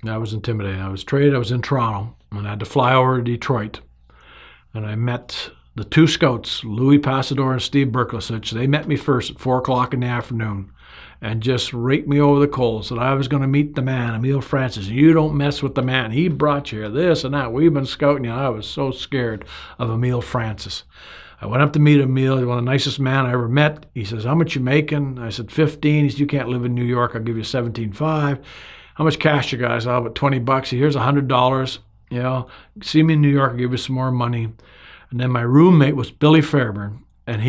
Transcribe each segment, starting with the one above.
I was intimidated. I was traded. I was in Toronto, and I had to fly over to Detroit. And I met the two scouts, Louis Passador and Steve Berklisich. They met me first at 4 o'clock in the afternoon and just raked me over the coals that I was going to meet the man, Emile Francis. You don't mess with the man. He brought you here, this and that. We've been scouting you. I was so scared of Emile Francis. I went up to meet Emile. He's one of the nicest men I ever met. He says, how much you making? I said, 15. He said, you can't live in New York. I'll give you 17.5. How much cash you guys? Oh, about $20. Here's $100. See me in New York. I'll give you some more money. And then my roommate was Billy Fairburn, and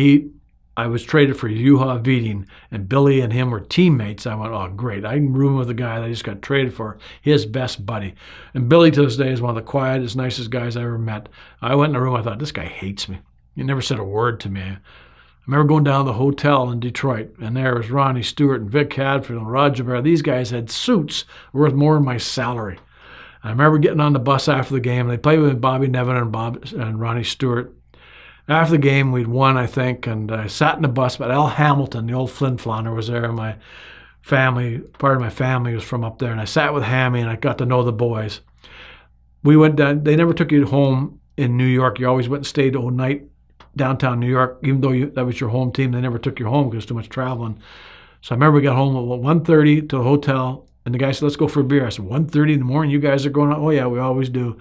I was traded for Juha Viding, and Billy and him were teammates. I went, oh, great. I can room with a guy that I just got traded for, his best buddy. And Billy to this day is one of the quietest, nicest guys I ever met. I went in the room. I thought, this guy hates me. He never said a word to me. I remember going down to the hotel in Detroit, and there was Ronnie Stewart and Vic Hadfield and Roger Bear. These guys had suits worth more than my salary. I remember getting on the bus after the game. They played with Bobby Nevin and Ronnie Stewart. After the game, we'd won, I think, and I sat in the bus. But Al Hamilton, the old flin-flonner, was there. My family, part of my family was from up there. And I sat with Hammy, and I got to know the boys. We went down. They never took you home in New York. You always went and stayed all night downtown New York, even though that was your home team. They never took you home because too much traveling. So I remember we got home at 1:30 to the hotel. And the guy said, let's go for a beer. I said, 1:30 in the morning? You guys are going out? Oh, yeah, we always do.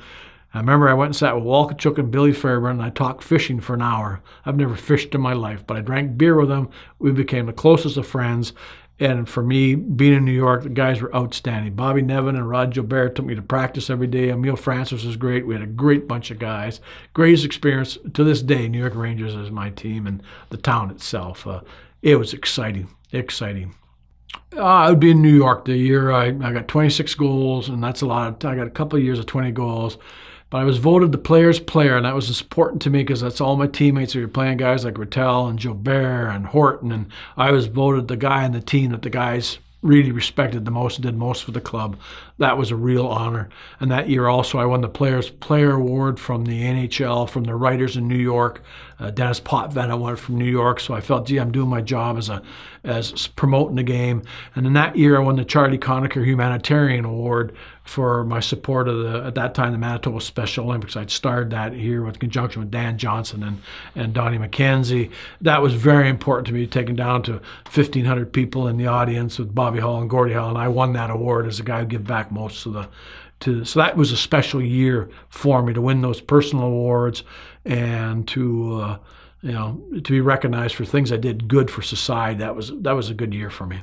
I remember I went and sat with Walkachuk and Billy Fairburn, and I talked fishing for an hour. I've never fished in my life, but I drank beer with them. We became the closest of friends. And for me, being in New York, the guys were outstanding. Bobby Nevin and Rod Gilbert took me to practice every day. Emile Francis was great. We had a great bunch of guys. Greatest experience to this day, New York Rangers is my team, and the town itself. It was exciting. I would be in New York the year I got 26 goals, and that's a lot. I got a couple of years of 20 goals. But I was voted the player's player, and that was important to me because that's all my teammates who were playing, guys like Rattel and Gilbert and Horton, and I was voted the guy on the team that the guys really respected the most and did most for the club. That was a real honor. And that year also I won the Players Player Award from the NHL, from the writers in New York. Dennis Potvin won it from New York, so I felt, gee, I'm doing my job as promoting the game. And in that year I won the Charlie Conacher Humanitarian Award for my support of at that time, the Manitoba Special Olympics. I'd started that here in conjunction with Dan Johnson and Donnie McKenzie. That was very important to me, taken down to 1,500 people in the audience with Bobby Hall and Gordie Hall, and I won that award as a guy who give back most so that was a special year for me to win those personal awards and to be recognized for things I did good for society. That was a good year for me.